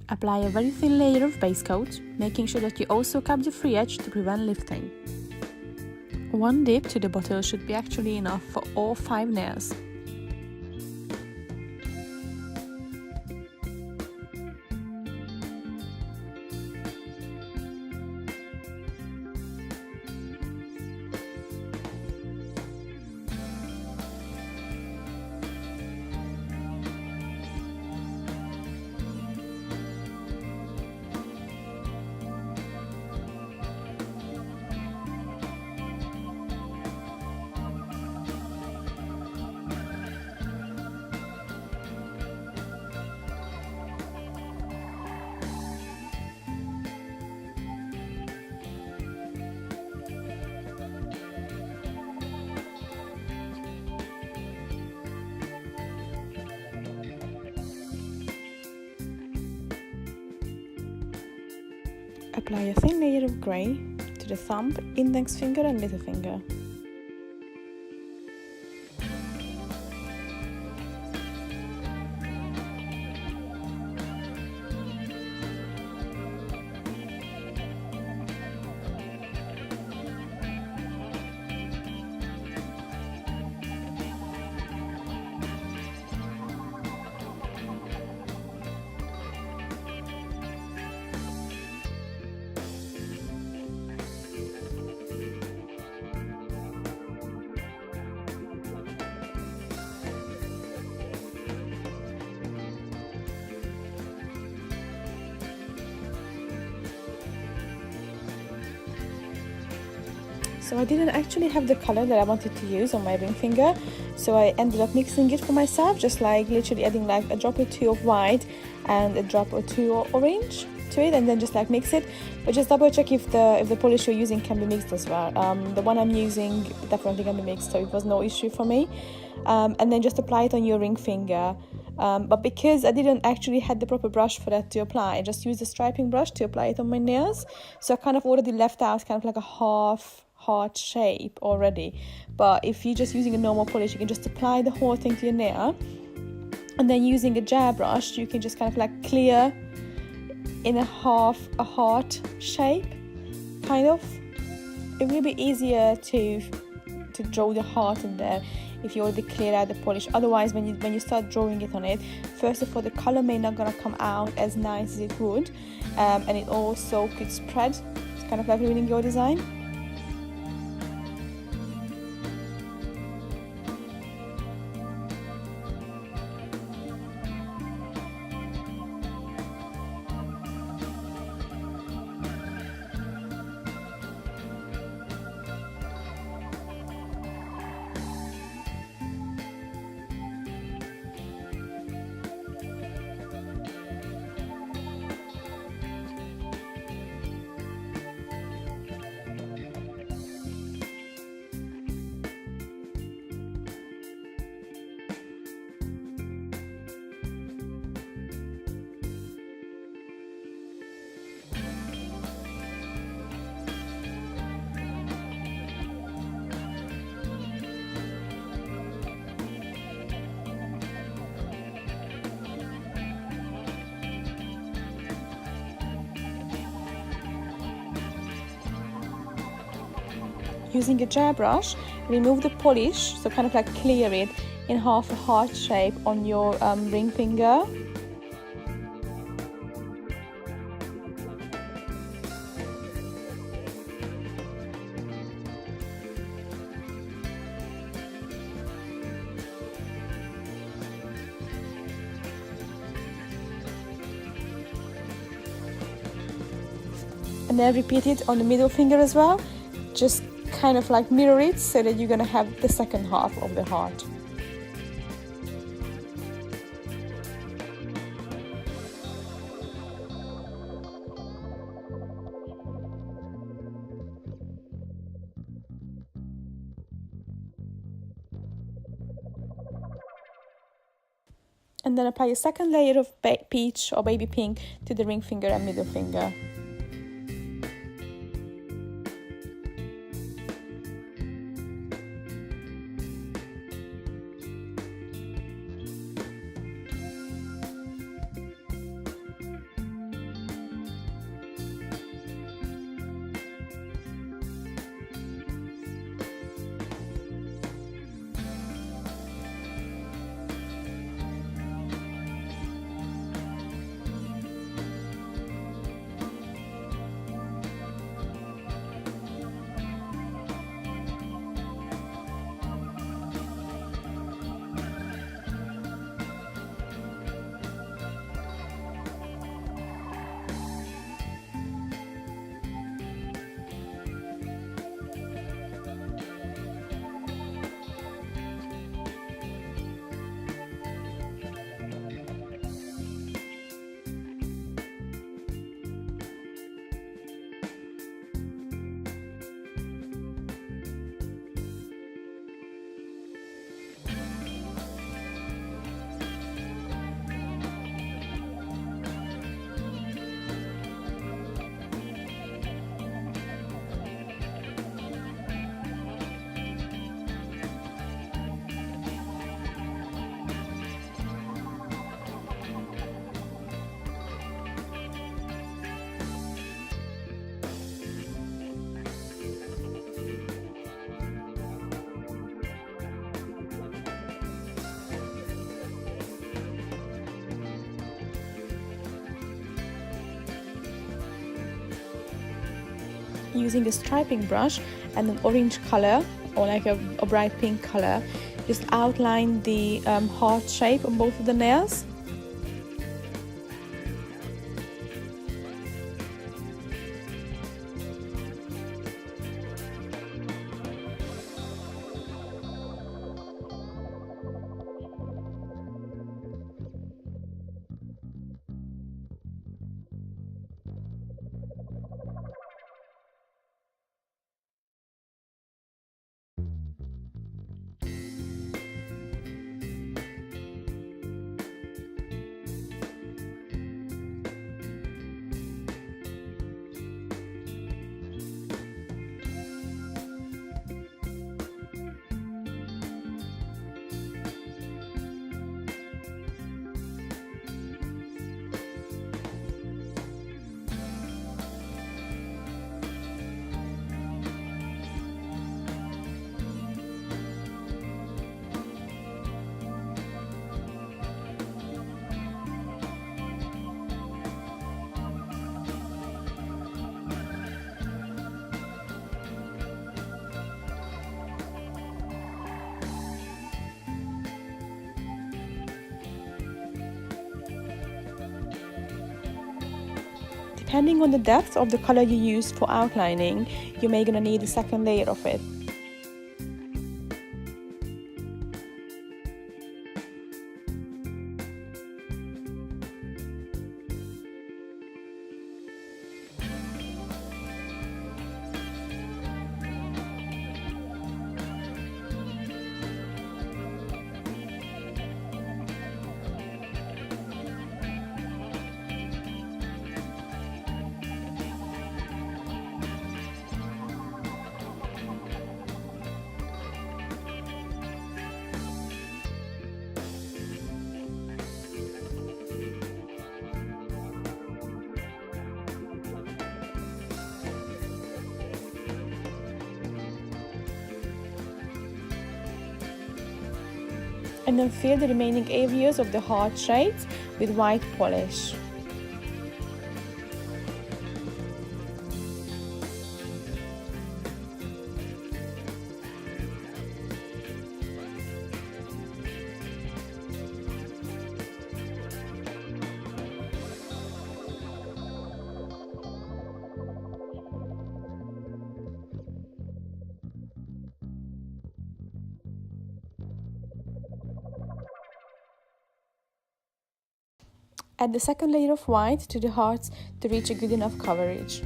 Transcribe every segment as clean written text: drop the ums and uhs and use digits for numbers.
Apply a very thin layer of base coat, making sure that you also cap the free edge to prevent lifting. One dip to the bottle should be actually enough for all 5 nails. Apply a thin layer of grey to the thumb, index finger and little finger. So I didn't actually have the color that I wanted to use on my ring finger, so I ended up mixing it for myself, just like literally adding like a drop or two of white and a drop or two of orange to it, and then just like mix it. But just double check if the polish you're using can be mixed as well. The one I'm using definitely can be mixed, so it was no issue for me. And then just apply it on your ring finger. But because I didn't actually had the proper brush for that to apply, I just used the striping brush to apply it on my nails. So I kind of already left out kind of like a half heart shape already. But if you're just using a normal polish, you can just apply the whole thing to your nail, and then using a gel brush you can just kind of like clear in a heart shape, kind of. It will be easier to draw the heart in there if you already clear out the polish. Otherwise, when you start drawing it on it, first of all the color may not gonna come out as nice as it would, and it also could spread. It's kind of like ruining your design. Using a gel brush, remove the polish, so kind of like clear it in half a heart shape on your ring finger. And then repeat it on the middle finger as well. Just kind of like mirror it so that you're gonna have the second half of the heart. And then apply a second layer of peach or baby pink to the ring finger and middle finger. using a striping brush and an orange color or like a bright pink color, just outline the heart shape on both of the nails. Depending on the depth of the color you use for outlining, you may gonna need a second layer of it. And then fill the remaining areas of the heart shapes with white polish. Add the second layer of white to the hearts to reach a good enough coverage.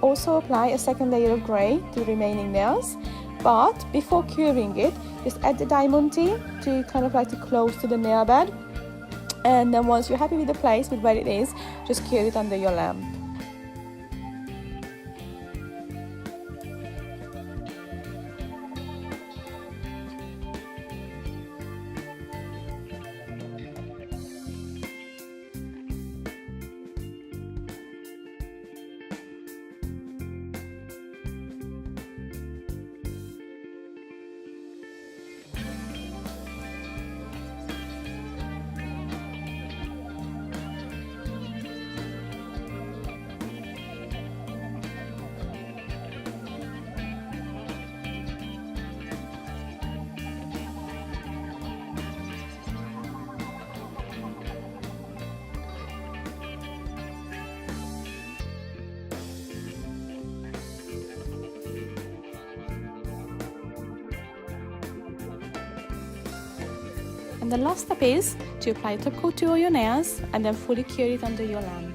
Also apply a second layer of grey to the remaining nails, but before curing it, just add the diamond tea to kind of like to close to the nail bed, and then once you're happy with the place, with where it is, just cure it under your lamp. And the last step is to apply top coat to all your nails and then fully cure it under your lamp.